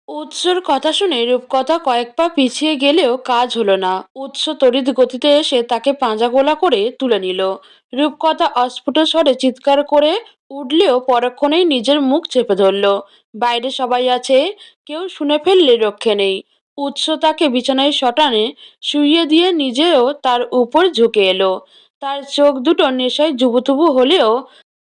উৎসর কথা শুনে রূপকথা কয়েক পা পিছিয়ে গেলেও কাজ হলো না। উৎস তড়িৎ গতিতে এসে তাকে পাঁজাগোলা করে তুলে নিল। রূপকথা অস্ফুট স্বরে চিৎকার করে উঠলেও পরক্ষণেই নিজের মুখ চেপে ধরল। বাইরে সবাই আছে, কেউ শুনে ফেললে রক্ষে নেই। উৎস তাকে বিছানায় শটানে শুইয়ে দিয়ে নিজেও তার উপর ঝুঁকে এলো। তার চোখ দুটো নেশায় জুবুথুবু হলেও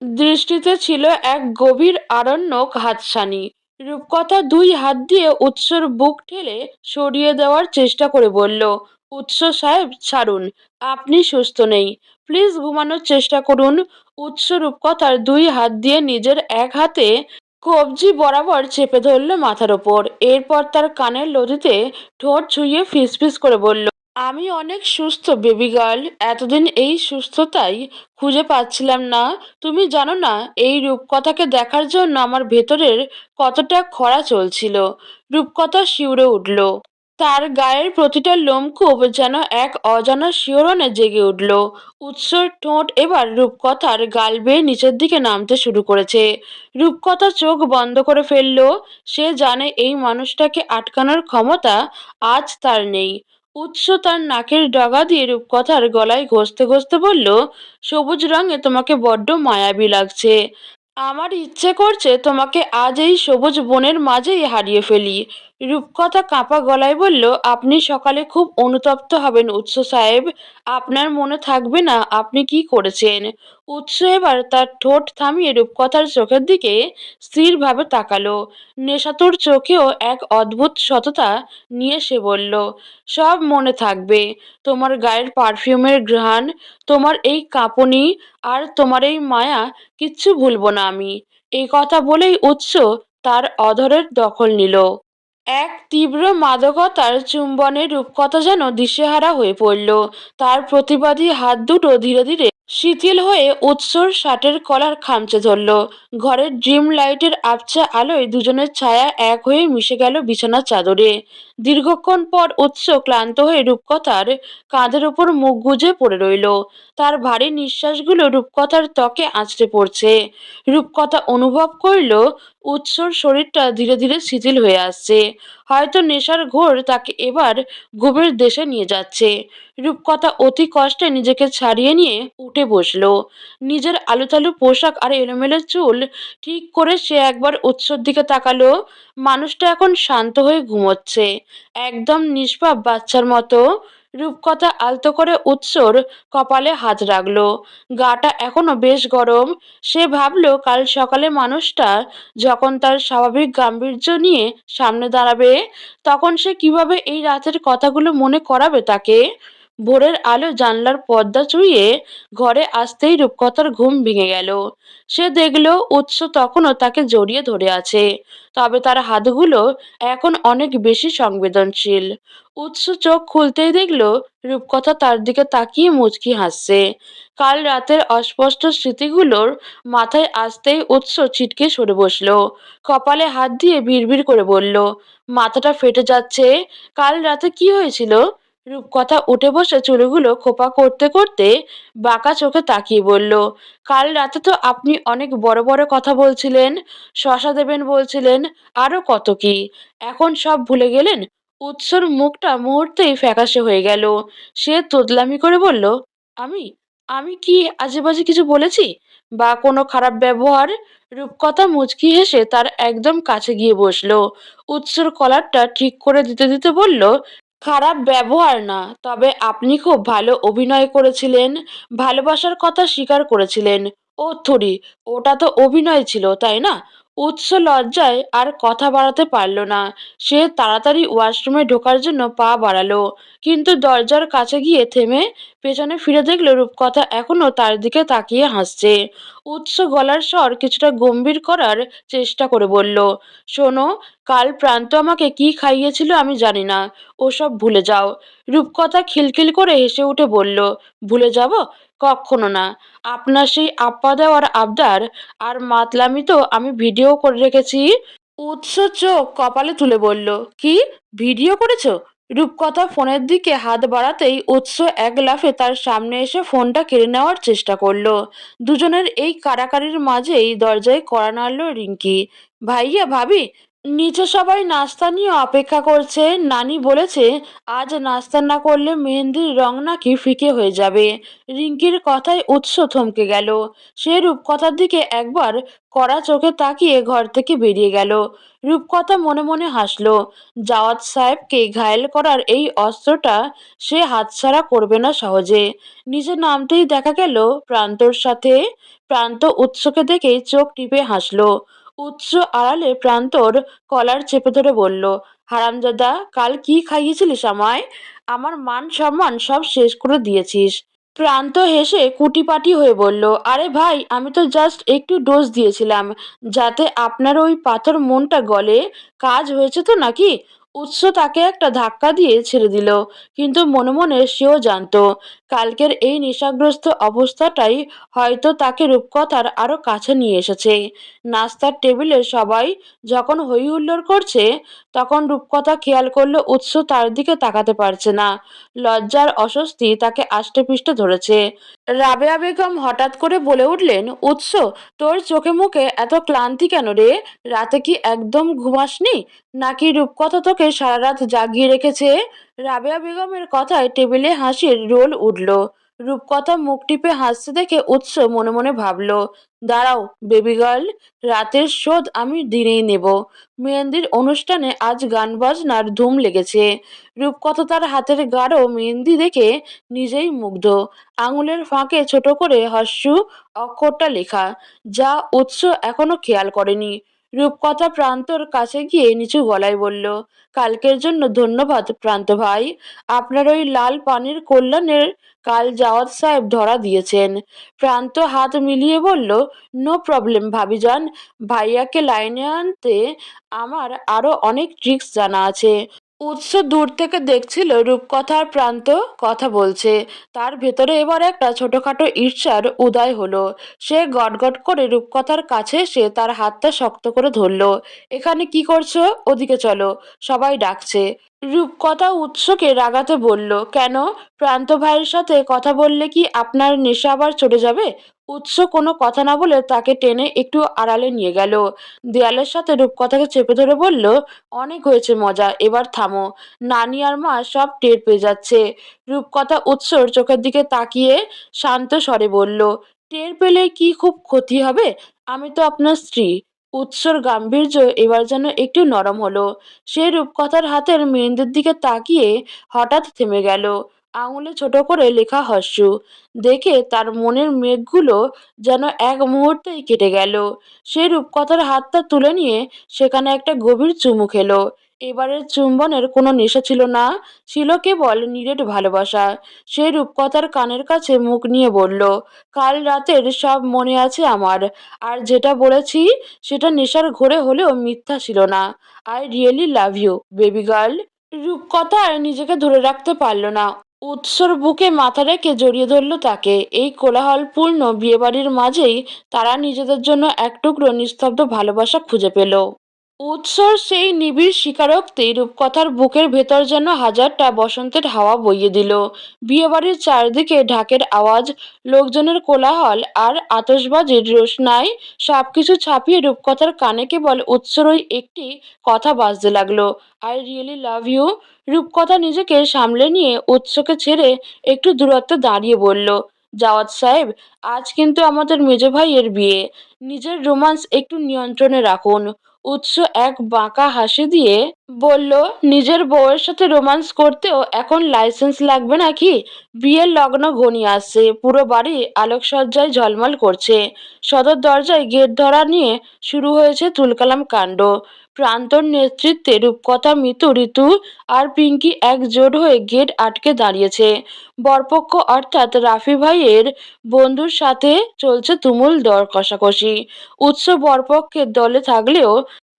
দৃষ্টিতে ছিল এক গভীর আরণ্যক হাতছানি। রূপকথা দুই হাত দিয়ে উৎসর বুক ঠেলে সরিয়ে দেওয়ার চেষ্টা করে বলল, উৎস সাহেব ছাড়ুন, আপনি সুস্থ নেই, প্লিজ ঘুমানোর চেষ্টা করুন। উৎস রূপকথার দুই হাত দিয়ে নিজের এক হাতে কবজি বরাবর চেপে ধরল মাথার ওপর। এরপর তার কানের লতিতে ঠোঁট ছুঁয়ে ফিসফিস করে বলল, আমি অনেক সুস্থ বেবি গার্ল, এতদিন এই সুস্থতাই খুঁজে পাচ্ছিলাম না। তুমি জানো না এই রূপকথাকে দেখার জন্য আমার ভেতরের কতটা খরা চলছিল। রূপকথা শিউরে উঠল। তার গায়ের প্রতিটা লোমকূপ যেন এক অজানা শিহরণে জেগে উঠল। উৎসর ঠোঁট এবার রূপকথার গাল বেয়ে নিচের দিকে নামতে শুরু করেছে। রূপকথা চোখ বন্ধ করে ফেলল। সে জানে এই মানুষটাকে আটকানোর ক্ষমতা আজ তার নেই। উৎস তার নাকের ডগা দিয়ে রূপকথার গলায় ঘষতে ঘষতে বলল, সবুজ রঙে তোমাকে বড্ড মায়াবী লাগছে। আমার ইচ্ছে করছে তোমাকে আজ এই সবুজ বনের মাঝেই হারিয়ে ফেলি। রূপকথা কাঁপা গলায় বলল, আপনি সকালে খুব অনুতপ্ত হবেন উৎস সাহেব, আপনার মনে থাকবে না আপনি কি করেছেন। উৎস এবার তার ঠোঁট থামিয়ে রূপকথার চোখের দিকে স্থিরভাবে তাকালো। নেশাতুর চোখেও এক অদ্ভুত সততা নিয়ে সে বলল, সব মনে থাকবে, তোমার গায়ের পারফিউমের ঘ্রাণ, তোমার এই কাঁপুনি, আর তোমার এই মায়া, কিচ্ছু ভুলবো না আমি। এই কথা বলেই উৎস তার অধরের দখল নিল। এক তীব্র মাদকতার চুম্বনে রূপকথা যেন দিশেহারা হয়ে পড়ল। তার প্রতিবাদী হাত দুটো ধীরে ধীরে শিথিল হয়ে উৎসর শার্টের কলার খামচে ধরল। ঘরের ড্রিম লাইটের আবছা আলোয় দুজনের ছায়া এক হয়ে মিশে গেল বিছানার চাদরে। দীর্ঘক্ষণ পর উৎস ক্লান্ত হয়ে রূপকথার কাঁধের ওপর মুখ গুজে পড়ে রইল। তার ভারী নিঃশ্বাসগুলো রূপকথার ত্বকে আঁচড়ে পড়ছে। রূপকথা অনুভব করল উৎসর শরীরটা ধীরে ধীরে শিথিল হয়ে আসছে। হয়তো নেশার ঘোর তাকে এবার ঘুমের দেশে নিয়ে যাচ্ছে। রূপকথা অতি কষ্টে নিজেকে ছাড়িয়ে নিয়ে উঠে বসল। নিজের আলুথালু পোশাক আর এলোমেলো চুল ঠিক করে সে একবার উৎসর দিকে তাকালো। মানুষটা এখন শান্ত হয়ে ঘুমোচ্ছে, একদম নিষ্পাপ বাচ্চার মতো। রূপকথা আলতো করে উৎসর কপালে হাত রাখলো। গাটা এখনো বেশ গরম। সে ভাবল কাল সকালে মানুষটা যখন তার স্বাভাবিক গাম্ভীর্য নিয়ে সামনে দাঁড়াবে, তখন সে কিভাবে এই রাতের কথাগুলো মনে করাবে তাকে। ভোরের আলো জানলার পর্দা চুইয়ে ঘরে আসতেই রূপকথার ঘুম ভেঙে গেল। সে দেখল উৎস তখনও তাকে জড়িয়ে ধরে আছে, তবে তার হাতগুলো এখন অনেক বেশি সংবেদনশীল। উৎস চোখ খুলতেই দেখল রূপকথা তার দিকে তাকিয়ে মুচকি হাসছে। কাল রাতের অস্পষ্ট স্মৃতিগুলোর মাথায় আসতেই উৎস ছিটকে সরে বসল। কপালে হাত দিয়ে বিড়বিড় করে বলল, মাথাটা ফেটে যাচ্ছে। কাল রাতে কি হয়েছিল? রূপকথা উঠে বসে চুলগুলো খোপা করতে করতে বাঁকা চোখে তাকিয়ে বলল, কাল রাতে তো আপনি অনেক বড় বড় কথা বলছিলেন, শশা দেবেন বলছিলেন, আরো কত কি। এখন সব ভুলে গেলেন? উৎসর মুখটা মুহূর্তেই ফ্যাকাশে হয়ে গেল। সে তোতলামি করে বলল, আমি আমি কি আজেবাজে কিছু বলেছি, বা কোনো খারাপ ব্যবহার? রূপকথা মুচকি হেসে তার একদম কাছে গিয়ে বসলো। উৎসর কলারটা ঠিক করে দিতে দিতে বলল, খারাপ ব্যবহার না, তবে আপনি খুব ভালো অভিনয় করেছিলেন, ভালোবাসার কথা স্বীকার করেছিলেন। ও থুড়ি, ওটা তো অভিনয় ছিল তাই না? উৎস লজ্জায় আর কথা বাড়াতে পারল না। সে তাড়াতাড়ি ওয়াশরুমে ঢোকার জন্য পা বাড়ালো, কিন্তু দরজার কাছে গিয়ে থেমে পেছনে ফিরে দেখল রূপকথা এখনো তার দিকে তাকিয়ে হাসছে। উৎস গলার স্বর কিছুটা গম্ভীর করার চেষ্টা করে বলল, শোনো, কাল প্রান্ত আমাকে কি খাইয়েছিল আমি জানি না, ওসব ভুলে যাও। রূপকথা খিলখিল করে হেসে উঠে বলল, ভুলে যাব? কক্ষনো না। আপনার সেই আপ্পা দেওয়ার আবদার আর মাতলামি তো আমি ভিডিও করে রেখেছি। উৎস চোখ কপালে তুলে বলল, কি ভিডিও করেছো? রূপকথা ফোনের দিকে হাত বাড়াতেই উৎস এক লাফে তার সামনে এসে ফোনটা কেড়ে নেওয়ার চেষ্টা করলো। দুজনের এই কাড়াকাড়ির মাঝেই দরজায় কড়া নাড়ল রিঙ্কি। ভাইয়া, ভাবি, নিচে সবাই নাস্তা নিয়ে অপেক্ষা করছে। নানি বলেছে আজ নাস্তা না করলে মেহেন্দির রং নাকি ফিকে হয়ে যাবে। রিঙ্কির কথায় উৎস থমকে গেল। সে রূপকথার দিকে একবার কড়া চোখে তাকিয়ে ঘর থেকে বেরিয়ে গেল। রূপকথা মনে মনে হাসলো। জাওয়াত সাহেবকে ঘায়েল করার এই অস্ত্রটা সে হাতছাড়া করবে না সহজে। নিচে নামতেই দেখা গেল প্রান্তর সাথে। প্রান্ত উৎসকে দেখে চোখ টিপে হাসলো। উৎস আড়ালে প্রান্তর কলার চেপে ধরে বলল, হারামজাদা, কাল কি খাইয়েছিলিস আমায়? আমার মান সম্মান সব শেষ করে দিয়েছিস। প্রান্ত হেসে কুটিপাটি হয়ে বলল, আরে ভাই, আমি তো জাস্ট একটু ডোজ দিয়েছিলাম যাতে আপনার ওই পাথর মনটা গলে। কাজ হয়েছে তো নাকি? উৎস তাকে একটা ধাক্কা দিয়ে ছেড়ে দিল, কিন্তু মনে মনে সেও জানতো কালকের এই নেশাগ্রস্ত অবস্থাটাই হয়তো তাকে রূপকথার আরো কাছে নিয়ে এসেছে। নাস্তার টেবিলে সবাই যখন হই হুল্লোড় করছে, তখন রূপকথা খেয়াল করলো উৎস তার দিকে তাকাতে পারছে না। লজ্জার অস্বস্তি তাকে আষ্টেপৃষ্ঠে ধরেছে। রাবেয়া বেগম হঠাৎ করে বলে উঠলেন, উৎস, তোর চোখে মুখে এত ক্লান্তি কেন রে? রাতে কি একদম ঘুমাসনি, নাকি রূপকথা তোকে সারা রাত জাগিয়ে রেখেছে? রাবেয়া বেগমের কথায় টেবিলে হাসির রোল উঠল। রূপকথা মুখ টিপে হাসতে দেখে উৎস মনে মনে ভাবল, দাঁড়াও বেবি গার্ল, রাতের শোধ আমি দিনেই নেব। মেহেন্দির অনুষ্ঠানে আজ গান বাজনার ধুম লেগেছে। রূপকথা তার হাতের গাঢ় মেহেন্দি দেখে নিজেই মুগ্ধ। আঙুলের ফাঁকে ছোট করে হস্যু অক্ষরটা লেখা, যা উৎস এখনো খেয়াল করেনি। রূপকথা প্রান্তর কাছে গিয়ে নিচু গলায় বলল, কালকের জন্য ধন্যবাদ প্রান্ত ভাই। আপনার ওই লাল পানির কল্যাণের কাল জাওয়াত সাহেব ধরা দিয়েছেন। প্রান্ত হাত মিলিয়ে বলল, নো প্রবলেম ভাবিজান। ভাইয়াকে লাইনে আনতে আমার আরো অনেক ট্রিক্স জানা আছে। উৎস দূর থেকে দেখছিল রূপকথা আর প্রান্ত কথা বলছে। তার ভেতরে এবার একটা ছোটখাটো ঈর্ষার উদয় হলো। সে গটগট করে রূপকথার কাছে এসে তার হাতটা শক্ত করে ধরল। এখানে কি করছো? ওদিকে চলো, সবাই ডাকছে। রূপকথা উৎসকে রাগাতে বলল, কেন? প্রান্ত ভাইয়ের সাথে কথা বললে কি আপনার নেশা আবার চড়ে যাবে? উৎস কোনো কথা না বলে তাকে টেনে একটু আড়ালে নিয়ে গেল। দেয়ালের সাথে রূপকথাকে চেপে ধরে বলল, অনেক হয়েছে মজা, এবার থামো। নানি আর মা সব টের পেয়ে যাচ্ছে। রূপকথা উৎসর চোখের দিকে তাকিয়ে শান্ত স্বরে বলল, টের পেলে কি খুব ক্ষতি হবে? আমি তো আপনার স্ত্রী। উৎসর গাম্ভীর্য এবার যেন একটু নরম হলো। সে রূপকথার হাতের মেহেন্দির দিকে তাকিয়ে হঠাৎ থেমে গেল। আঙুলে ছোট করে লেখা হস্যু দেখে তার মনের মেঘগুলো যেন এক মুহূর্তেই কেটে গেল। সে রূপকথার হাতটা তুলে নিয়ে সেখানে একটা গভীর চুমু খেলো। এবারের চুম্বনের কোনো নেশা ছিল না, ছিল কেবল নিরেট ভালোবাসা। সে রূপকথার কানের কাছে মুখ নিয়ে বলল, কাল রাতের সব মনে আছে আমার। আর যেটা বলেছি সেটা নেশার ঘোরে হলেও মিথ্যা ছিল না। I really love you baby girl. রূপকথা আর নিজেকে ধরে রাখতে পারল না। উৎসর বুকে মাথা রেখে জড়িয়ে ধরল তাকে। এই কোলাহলপূর্ণ বিয়েবাড়ির মাঝেই তারা নিজেদের জন্য এক টুকরো নিস্তব্ধ ভালোবাসা খুঁজে পেল। উৎসর সেই নিবিড় স্বীকারোক্তি রূপকথার বুকের ভেতর যেন হাজারটা বসন্তের হাওয়া বইয়ে দিল। বিয়েবাড়ির চারদিকে ঢাকের আওয়াজ, লোকজনের কোলাহল আর আতশবাজির রোশনাই সবকিছু ছাপিয়ে রূপকথার কানে কেবল উৎসর ওই একটি কথা বাজতে লাগলো, আই রিয়েলি লাভ ইউ। রূপকথা নিজেকে সামলে নিয়ে উৎসকে ছেড়ে একটু দূরত্বে দাঁড়িয়ে বলল, জাওয়াত সাহেব, আজ কিন্তু আমাদের মেজ ভাইয়ের বিয়ে। নিজের রোমান্স একটু নিয়ন্ত্রণে রাখুন। উৎস এক বাঁকা হাসি দিয়ে বলল, নিজের বউয়ের সাথে রোমান্স করতেও এখন লাইসেন্স লাগবে নাকি? বিয়ের লগ্ন ঘনিয়ে আসছে, পুরো বাড়ি আলোকসজ্জায় ঝলমল করছে। সদর দরজায় গেট ধরা নিয়ে শুরু হয়েছে তুলকালাম কাণ্ড। প্রান্তর নেতৃত্বে রূপকথা, মিতু, ঋতু আর পিঙ্কি একজোট হয়ে গেট আটকে দাঁড়িয়েছে। বরপক্ষ অর্থাৎ রাফি ভাইয়ের বন্ধুর সাথে চলছে তুমুল দর কষাকষি। উৎস বরপক্ষের দলে থাকলেও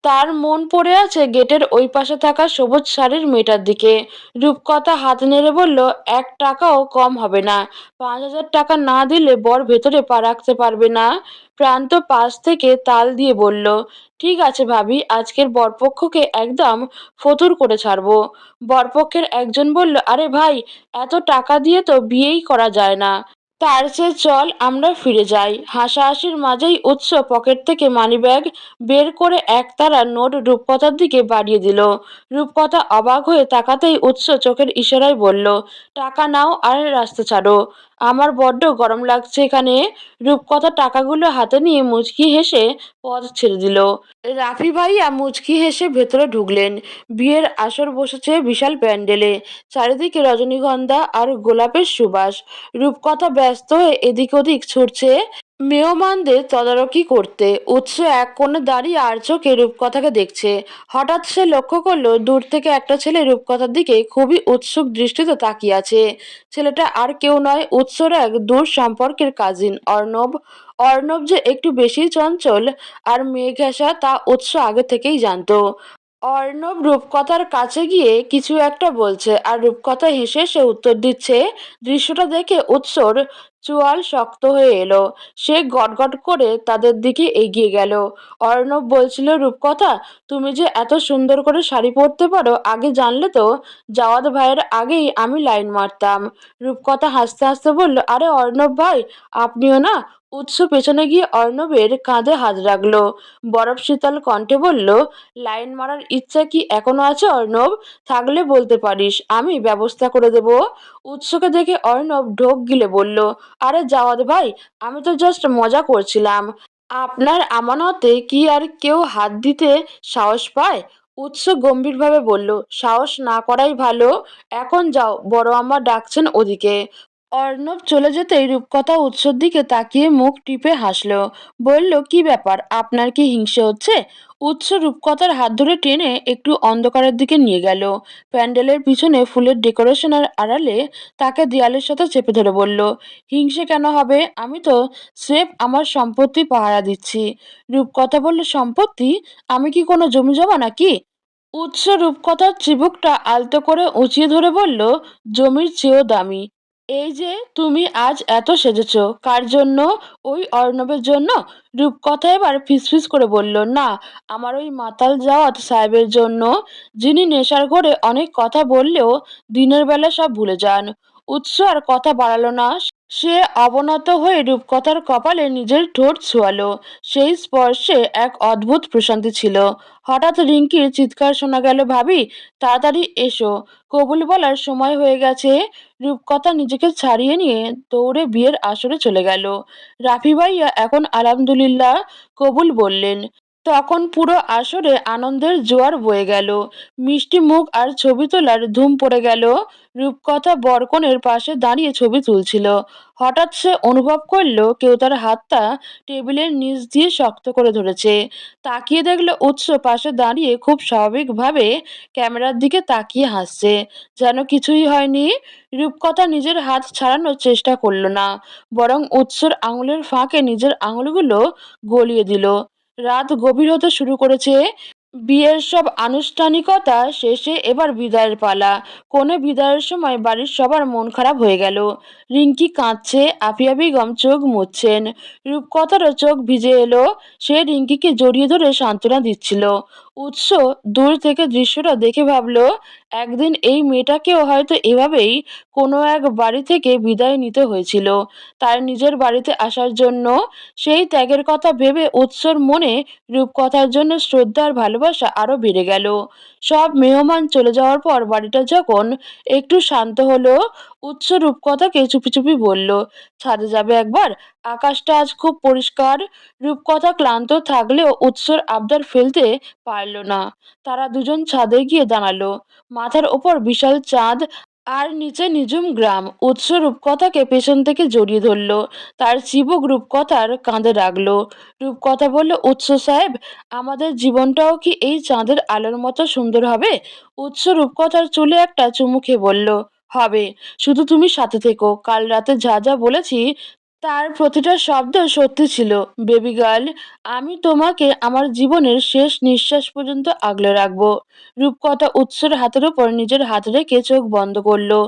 তার মন পড়ে আছে গেটের ওই পাশে থাকা সবুজ শাড়ির মেয়েটার দিকে। রূপকথা হাত নেড়ে বলল, 1 টাকাও কম হবে না। 5,000 টাকা না দিলে বর ভেতরে পা রাখতে পারবে না। প্রান্ত পাশ থেকে তাল দিয়ে বলল, ঠিক আছে ভাবি, আজকের বরপক্ষকে একদম ফতুর করে ছাড়বো। বরপক্ষের একজন বলল, আরে ভাই, এত টাকা দিয়ে তো বিয়েই করা যায় না। তার চেয়ে চল আমরা ফিরে যাই। হাসাহাসির মাঝেই উৎস পকেট থেকে মানিব্যাগ বের করে একতারা নোট রূপকথার দিকে বাড়িয়ে দিল। রূপকথা অবাক হয়ে তাকাতেই উৎস চোখের ইশারায় বলল, টাকা নাও আর রাস্তা ছাড়ো। আমার বড্ড গরম লাগছে এখানে। রূপকথা টাকাগুলো হাতে নিয়ে মুচকি হেসে পথ ছেড়ে দিল। রাফি ভাইয়া মুচকি হেসে ভেতরে ঢুকলেন। বিয়ের আসর বসেছে বিশাল প্যান্ডেলে। চারিদিকে রজনীগন্ধা আর গোলাপের সুবাস। রূপকথা ব্যস্ত হয়ে এদিক ওদিক ছুটছে মেহমানদের তদারকি করতে। উৎস এক কোণে দাঁড়িয়ে আর চোখে রূপকথাকে দেখছে। হঠাৎ সে লক্ষ্য করলো দূর থেকে একটা ছেলে রূপকথার দিকে খুবই উৎসুক দৃষ্টিতে তাকিয়ে আছে। ছেলেটা আর কেউ নয়, উৎসর এক দূর সম্পর্কের কাজিন অর্ণব। অর্ণব যে একটু বেশি চঞ্চল আর মেঘেশা তা উৎস আগে থেকেই জানতো। অর্ণব রূপকথার কাছে গিয়ে কিছু একটা বলছে আর রূপকথা হেসে সে উত্তর দিচ্ছে। দৃশ্যটা দেখে উৎসর চোয়াল শক্ত হয়ে এলো। সে গটগট করে তাদের দিকে এগিয়ে গেল। অর্ণব বলছিল, রূপকথা, তুমি যে এত সুন্দর করে শাড়ি পরতে পারো আগে জানলে তো জাওয়াদ ভাইয়ের আগেই আমি লাইন মারতাম। রূপকথা হাসতে হাসতে বলল, আরে অর্ণব ভাই, আপনিও না। উৎস পেছনে গিয়ে অর্ণবের কাঁধে হাত রাখলো। বরফ শীতল কণ্ঠে বলল, লাইন মারার ইচ্ছা কি এখনো আছে অর্ণব? থাকলে বলতে পারিস, আমি ব্যবস্থা করে দেব। উৎসকে দেখে অর্ণব ঢোক গিলে বলল, আরে জাওয়াদ ভাই, আমি তো জাস্ট মজা করছিলাম। আপনার আমানতে কি আর কেউ হাত দিতে সাহস পায়? উৎস গম্ভীরভাবে বলল, সাহস না করাই ভালো। এখন যাও, বড় আম্মা ডাকছেন ওদিকে। অর্ণব চলে যেতেই রূপকথা উৎসর দিকে তাকিয়ে মুখ টিপে হাসল। বলল, কি ব্যাপার, আপনার কি হিংসে হচ্ছে? উৎস রূপকথার হাত ধরে টেনে একটু অন্ধকারের দিকে নিয়ে গেল। প্যান্ডেলের পিছনে ফুলের ডেকোরেশনের আড়ালে তাকে দেয়ালের সাথে চেপে ধরে বলল, হিংসে কেন হবে? আমি তো স্রেফ আমার সম্পত্তি পাহারা দিচ্ছি। রূপকথা বলল, সম্পত্তি? আমি কি কোনো জমি জমা নাকি? উৎস রূপকথার চিবুকটা আলতো করে উঁচিয়ে ধরে বলল, জমির চেয়েও দামি। এই যে তুমি আজ এত সেজেছ, কার জন্য? ওই অর্ণবের জন্য? রূপকথা এবার ফিসফিস করে বলল, না, আমার ওই মাতাল জাওয়াত সাহেবের জন্য, যিনি নেশার ঘোরে অনেক কথা বললেও দিনের বেলা সব ভুলে যান। উৎস আর কথা বাড়ালো না। সে অবনত হয়ে রূপকথার কপালে নিজের ঠোঁট ছোঁয়ালো। সেই স্পর্শে এক অদ্ভুত প্রশান্তি ছিল। হঠাৎ রিঙ্কির চিৎকার শোনা গেল, ভাবি, তাড়াতাড়ি এসো, কবুল বলার সময় হয়ে গেছে। রূপকথা নিজেকে ছাড়িয়ে নিয়ে দৌড়ে বিয়ের আসরে চলে গেল। রাফি ভাইয়া এখন আলহামদুলিল্লাহ কবুল বললেন। তখন পুরো আসরে আনন্দের জোয়ার বয়ে গেল। মিষ্টি মুখ আর ছবি তোলার ধুম পড়ে গেল। রূপকথা বরকনের পাশে দাঁড়িয়ে ছবি তুলছিল। হঠাৎ সে অনুভব করল কেউ তার হাতটা টেবিলের নিচ দিয়ে শক্ত করে ধরেছে। তাকিয়ে দেখল উৎস পাশে দাঁড়িয়ে খুব স্বাভাবিকভাবে ক্যামেরার দিকে তাকিয়ে হাসছে, যেন কিছুই হয়নি। রূপকথা নিজের হাত ছাড়ানোর চেষ্টা করল না, বরং উৎসর আঙুলের ফাঁকে নিজের আঙুলগুলো গলিয়ে দিল। রাত গভীর হতে শুরু করেছে। বিয়ের সব আনুষ্ঠানিকতা শেষে এবার বিদায়ের পালা। কনে বিদায়ের সময় বাড়ির সবার মন খারাপ হয়ে গেল। রিঙ্কি কাঁদছে, আফিয়া বেগম চোখ মুছছেন। রূপকথারও চোখ ভিজে এলো। সে রিঙ্কিকে জড়িয়ে ধরে সান্ত্বনা দিচ্ছিল। উৎস দূর থেকে দৃশ্যটা দেখে ভাবল, একদিন এই মেয়েটাকেও হয়তো এভাবেই কোনো এক বাড়ি থেকে বিদায় নিতে হয়েছিল তার নিজের বাড়িতে আসার জন্য। সেই ত্যাগের কথা ভেবে উৎসর মনে রূপকথার জন্য শ্রদ্ধা আর ভালোবাসা আরো বেড়ে গেল। সব মেহমান চলে যাওয়ার পর বাড়িটা যখন একটু শান্ত হলো, উৎস রূপকথাকে চুপি চুপি বলল, ছাদে যাবে একবার, আকাশটা আজ খুব পরিষ্কার। রূপকথা ক্লান্ত থাকলেও উৎসর আবদার ফেলতে পারল না। তারা দুজন ছাদে গিয়ে দাঁড়ালো। মাথার ওপর বিশাল চাঁদ আর নিচে নিঝুম গ্রাম। উৎস রূপকথাকে পেছন থেকে জড়িয়ে ধরল, তার চিবুক রূপকথার কাঁধে রাখলো। রূপকথা বলল, উৎস সাহেব, আমাদের জীবনটাও কি এই চাঁদের আলোর মতো সুন্দর হবে? উৎস রূপকথার চুলে একটা চুমু খেয়ে বলল, হবে, শুধু তুমি সাথে থেকো। কাল রাতে যা যা বলেছি তার প্রতিটা শব্দ সত্যি ছিল। বেবি গার্ল, আমি তোমাকে আমার জীবনের শেষ নিঃশ্বাস পর্যন্ত আগলে রাখবো। রূপকথা উৎসর হাতের উপর নিজের হাত রেখে চোখ বন্ধ করলো।